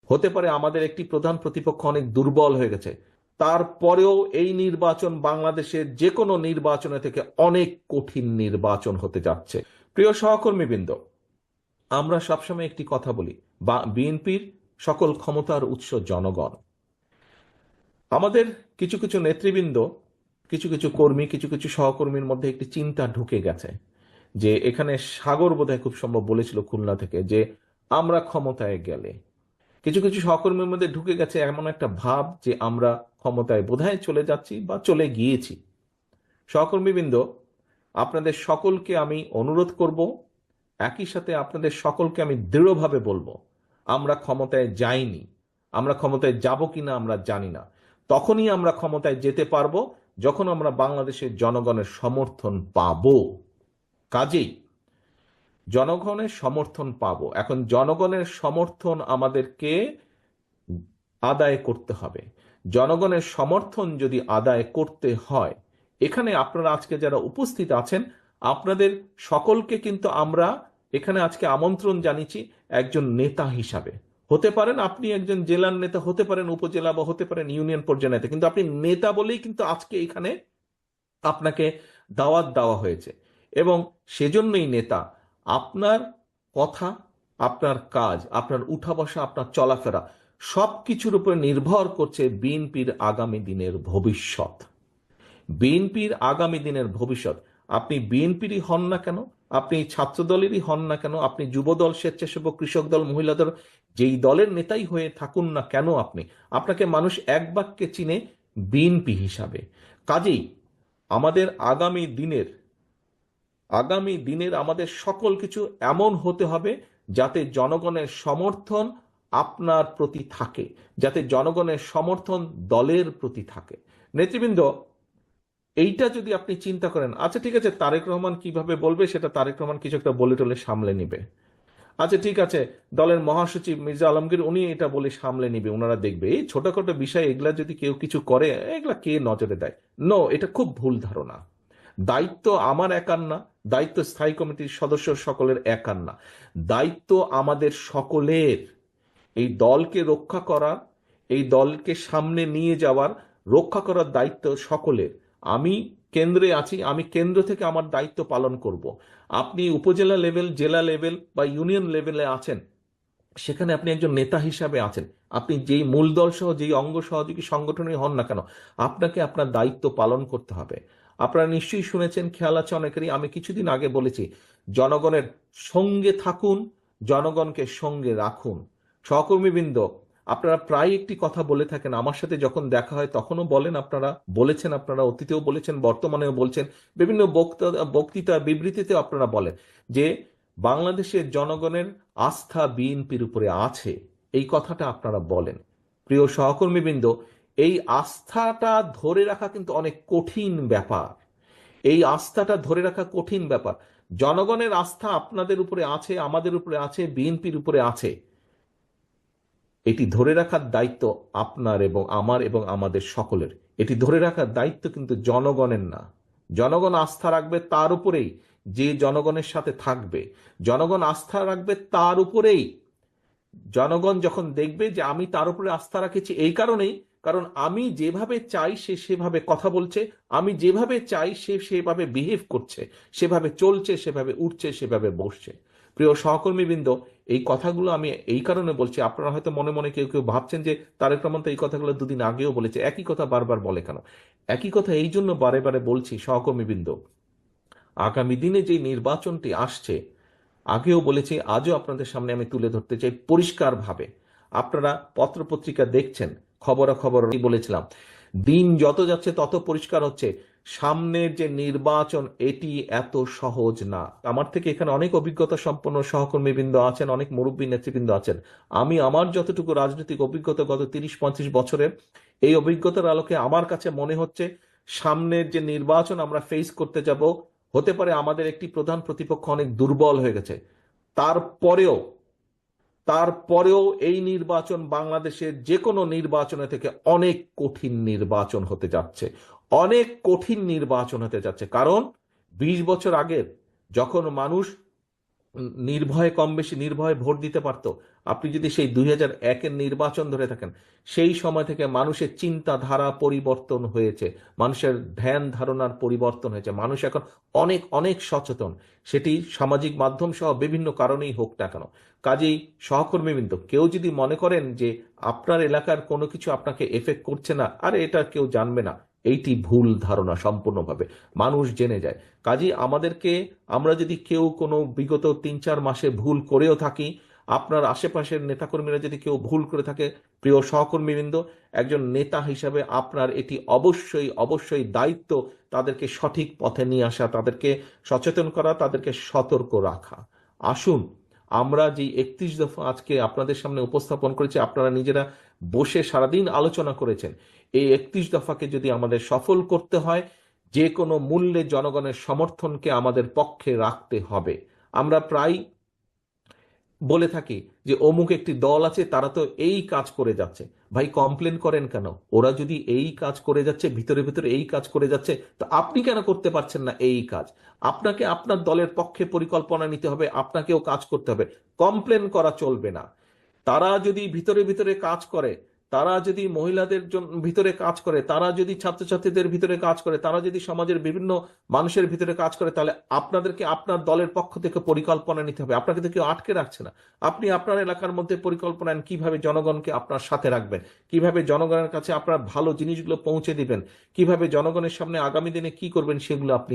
হতে পারে আমাদের একটি প্রধান প্রতিপক্ষ অনেক দুর্বল হয়ে গেছে, তারপরেও এই নির্বাচন বাংলাদেশের যে কোনো নির্বাচনে থেকে অনেক কঠিন নির্বাচন হতে যাচ্ছে। প্রিয় সহকর্মীবৃন্দ, আমরা সবসময় একটি কথা বলি, বা বিএনপির সকল ক্ষমতার উৎস জনগণ। আমাদের কিছু কিছু নেতৃবৃন্দ, কিছু কিছু কর্মী, কিছু কিছু সহকর্মীর মধ্যে একটি চিন্তা ঢুকে গেছে যে এখানে সাগর বোধহয় খুব সম্ভব বলেছিল খুলনা থেকে, যে আমরা ক্ষমতায় গেলে, কিছু কিছু সহকর্মীর মধ্যে ঢুকে গেছে এমন একটা ভাব যে আমরা ক্ষমতায় বোধহয় চলে যাচ্ছি বা চলে গিয়েছি। সহকর্মীবৃন্দ, আপনাদের সকলকে আমি অনুরোধ করব, একই সাথে আপনাদের সকলকে আমি দৃঢ়ভাবে বলবো, আমরা ক্ষমতায় যাইনি। আমরা ক্ষমতায় যাব কিনা আমরা জানি না। তখনই আমরা ক্ষমতায় যেতে পারবো যখন আমরা বাংলাদেশের জনগণের সমর্থন পাবো। কাজেই জনগণের সমর্থন পাবো। এখন জনগণের সমর্থন আমাদেরকে আদায় করতে হবে। জনগণের সমর্থন যদি আদায় করতে হয়, এখানে আপনারা আজকে যারা উপস্থিত আছেন, আপনাদের সকলকে কিন্তু আমরা এখানে আজকে আমন্ত্রণ জানিয়েছি একজন নেতা হিসাবে। হতে পারেন আপনি একজন জেলার নেতা, হতে পারেন উপজেলা, বা হতে পারেন ইউনিয়ন পর্যায়ের নেতা, কিন্তু আপনি নেতা বলেই কিন্তু আজকে এখানে আপনাকে দাওয়াত দেওয়া হয়েছে। এবং সেজন্যই নেতা, আপনার কথা, আপনার কাজ, আপনার উঠা বসা, আপনার চলাফেরা সবকিছুর উপর নির্ভর করছে বিএনপির আগামী দিনের ভবিষ্যৎ। বিএনপির আগামী দিনের ভবিষ্যৎ। আপনি বিএনপিরই হন না কেন, আপনি ছাত্র দলেরই হন না কেন, আপনি যুবদল, স্বেচ্ছাসেবক, কৃষক দল, মহিলা দল, যেই দলের নেতাই হয়ে থাকুন না কেন, আপনাকে মানুষ এক বাক্যে চিনে বিএনপি হিসাবে। কাজেই আমাদের আগামী দিনের আমাদের সকল কিছু এমন হতে হবে যাতে জনগণের সমর্থন আপনার প্রতি থাকে, যাতে জনগণের সমর্থন দলের প্রতি থাকে। নেতৃবৃন্দ, এইটা যদি আপনি চিন্তা করেন, আচ্ছা ঠিক আছে, তারেক রহমান কিভাবে বলবে সেটা তারেক রহমান কিছু একটা বলে টলে সামলে নিবে। আচ্ছা ঠিক আছে, দলের মহাসচিব মির্জা আলমগীর উনি এটা বলে সামলে নিবে, ওনারা দেখবে। এই ছোটখাটো বিষয় এগুলা যদি কেউ কিছু করে, এগুলা কে নজরে দেয়? নো, এটা খুব ভুল ধারণা। দায়িত্ব আমার একার না, দায়িত্ব স্থায়ী কমিটির সদস্য সকলের একার না, দায়িত্ব আমাদের সকলের। এই দলকে রক্ষা করার, এই দলকে সামনে নিয়ে যাওয়ার, রক্ষা করার দায়িত্ব সকলের। আমি কেন্দ্রে আছি, আমি কেন্দ্র থেকে আমার দায়িত্ব পালন করব। আপনি উপজেলা লেভেল, জেলা লেভেল বা ইউনিয়ন লেভেলে আছেন, সেখানে আপনি একজন নেতা হিসাবে আছেন। আপনি যেই মূল দল সহ যেই অঙ্গ সহযোগী সংগঠনই হন না কেন, আপনাকে আপনার দায়িত্ব পালন করতে হবে। আপনারা নিশ্চয়ই শুনেছেন, খেয়াল আছে অনেকেরই, আমি কিছুদিন আগে বলেছি, জনগণের সঙ্গে থাকুন, জনগণকে সঙ্গে রাখুন। সহকর্মীবৃন্দ, আপনারা প্রায় একটি কথা বলে থাকেন, আমার সাথে যখন দেখা হয় তখনও বলেন, আপনারা বলেছেন, আপনারা অতীতেও বলেছেন, বর্তমানেও বলছেন, বিভিন্ন বক্তৃতা বিবৃতিতেও আপনারা বলেন যে বাংলাদেশের জনগণের আস্থা বিএনপির উপরে আছে। এই কথাটা আপনারা বলেন। প্রিয় সহকর্মীবৃন্দ, এই আস্থাটা ধরে রাখা কিন্তু অনেক কঠিন ব্যাপার। এই আস্থাটা ধরে রাখা কঠিন ব্যাপার। জনগণের আস্থা আপনাদের উপরে আছে, আমাদের উপরে আছে, বিএনপির উপরে আছে। এটি ধরে রাখার দায়িত্ব আপনার এবং আমার এবং আমাদের সকলের। এটি ধরে রাখার দায়িত্ব কিন্তু জনগণের না। জনগণ আস্থা রাখবে তার উপরেই যে জনগণের সাথে থাকবে। জনগণ আস্থা রাখবে তার উপরেই, জনগণ যখন দেখবে যে আমি তার উপরে আস্থা রাখেছি এই কারণেই, কারণ আমি যেভাবে চাই সে সেভাবে কথা বলছে, আমি যেভাবে চাই সে সেভাবে বিহেভ করছে, সেভাবে চলছে, সেভাবে উঠছে, সেভাবে বসছে। প্রিয় সহকর্মীবৃন্দ, এই কথাগুলো আমি এই কারণে বলছি, আপনারা হয়তো মনে মনে কেউ কেউ ভাবছেন যে তারেক রহমান তো এই কথাগুলো দুদিন আগেও বলেছে, একই কথা বারবার বলে কেন? একই কথা এই জন্য বারে বারে বলছি সহকর্মীবৃন্দ, আগামী দিনে যে নির্বাচনটি আসছে, আগেও বলেছি, আজও আপনাদের সামনে আমি তুলে ধরতে চাই পরিষ্কারভাবে। আপনারা পত্রপত্রিকা দেখছেন, খবরাখবর বলেছিলাম, দিন যত যাচ্ছে তত পরিষ্কার হচ্ছে সামনের যে নির্বাচন এটি এত সহজ না। আমার থেকে এখানে অনেক অভিজ্ঞতা সম্পন্ন সহকর্মীবৃন্দ আছেন, অনেক মুরব্বী নেতৃবৃন্দ আছেন। আমি আমার যতটুকু রাজনৈতিক অভিজ্ঞতা গত 30-35 বছরের, এই অভিজ্ঞতার আলোকে আমার কাছে মনে হচ্ছে সামনের যে নির্বাচন আমরা ফেস করতে যাব, হতে পারে আমাদের একটি প্রধান প্রতিপক্ষ অনেক দুর্বল হয়ে গেছে, তারপরেও তারপরেও এই নির্বাচন বাংলাদেশের যে কোনো নির্বাচনে থেকে অনেক কঠিন নির্বাচন হতে যাচ্ছে। অনেক কঠিন নির্বাচন হতে যাচ্ছে। কারণ 20 বছর আগের যখন মানুষ নির্ভয়ে কম বেশি নির্ভয়ে ভোট দিতে পারতো। আপনি যদি সেই 2001-এর নির্বাচন ধরে থাকেন, সেই সময় থেকে মানুষের চিন্তাধারা পরিবর্তন হয়েছে, মানুষের ধ্যান ধারণার পরিবর্তন হয়েছে, মানুষ এখন অনেক অনেক সচেতন, সেটি সামাজিক মাধ্যম সহ বিভিন্ন কারণেই হোক না কেন। কাজেই সহকর্মীবৃন্দ, কেউ যদি মনে করেন যে আপনার এলাকার কোনো কিছু আপনাকে এফেক্ট করছে না, আরে এটা কেউ জানবে না, এইটি ভুল ধারণা সম্পূর্ণভাবে। মানুষ জেনে যায়। কাজেই আমরা যদি কেউ কোনো বিগত 3-4 মাসে ভুল করেও থাকি, আপনার আশেপাশের নেতাকর্মীরা যদি কেউ ভুল করে থাকে, প্রিয় সহকর্মীবৃন্দ, একজন নেতা হিসাবে আপনার এটি অবশ্যই অবশ্যই দায়িত্ব তাদেরকে সঠিক পথে নিয়ে আসা, তাদেরকে সচেতন করা, তাদেরকে সতর্ক রাখা। আসুন, আমরা যে 31 দফা আজকে আপনাদের সামনে উপস্থাপন করেছি, আপনারা নিজেরা বসে সারাদিন আলোচনা করেছেন, এই 31 দফাকে যদি আমাদের সফল করতে হয়, যে কোনো মূল্যে জনগণের সমর্থনকে আমাদের পক্ষে রাখতে হবে। আমরা প্রায় বলে থাকি যে অমুক একটি দল আছে, তারা তো এই কাজ করে যাচ্ছে। ভাই, কমপ্লেন করেন কেন? ওরা যদি এই কাজ করে যাচ্ছে, ভিতরে ভিতরে এই কাজ করে যাচ্ছে, তো আপনি কেন করতে পারছেন না এই কাজ? আপনাকে আপনার দলের পক্ষে পরিকল্পনা নিতে হবে, আপনাকেও কাজ করতে হবে। কমপ্লেন করা চলবে না। তারা যদি ভিতরে ভিতরে কাজ করে, তারা যদি মহিলাদের জন্য ভিতরে কাজ করে, তারা যদি ছাত্রছাত্রীদের ভিতরে কাজ করে, তারা যদি সমাজের বিভিন্ন মানুষের ভিতরে কাজ করে, তাহলে আপনাদেরকে আপনার দলের পক্ষ থেকে পরিকল্পনা নিতে হবে। আপনাকে তো কেউ আটকে রাখছে না। আপনি আপনার এলাকার মধ্যে পরিকল্পনা নেন, কিভাবে জনগণকে আপনার সাথে রাখবেন, কিভাবে জনগণের কাছে আপনার ভালো জিনিসগুলো পৌঁছে দিবেন, কিভাবে জনগণের সামনে আগামী দিনে কি করবেন, সেগুলো আপনি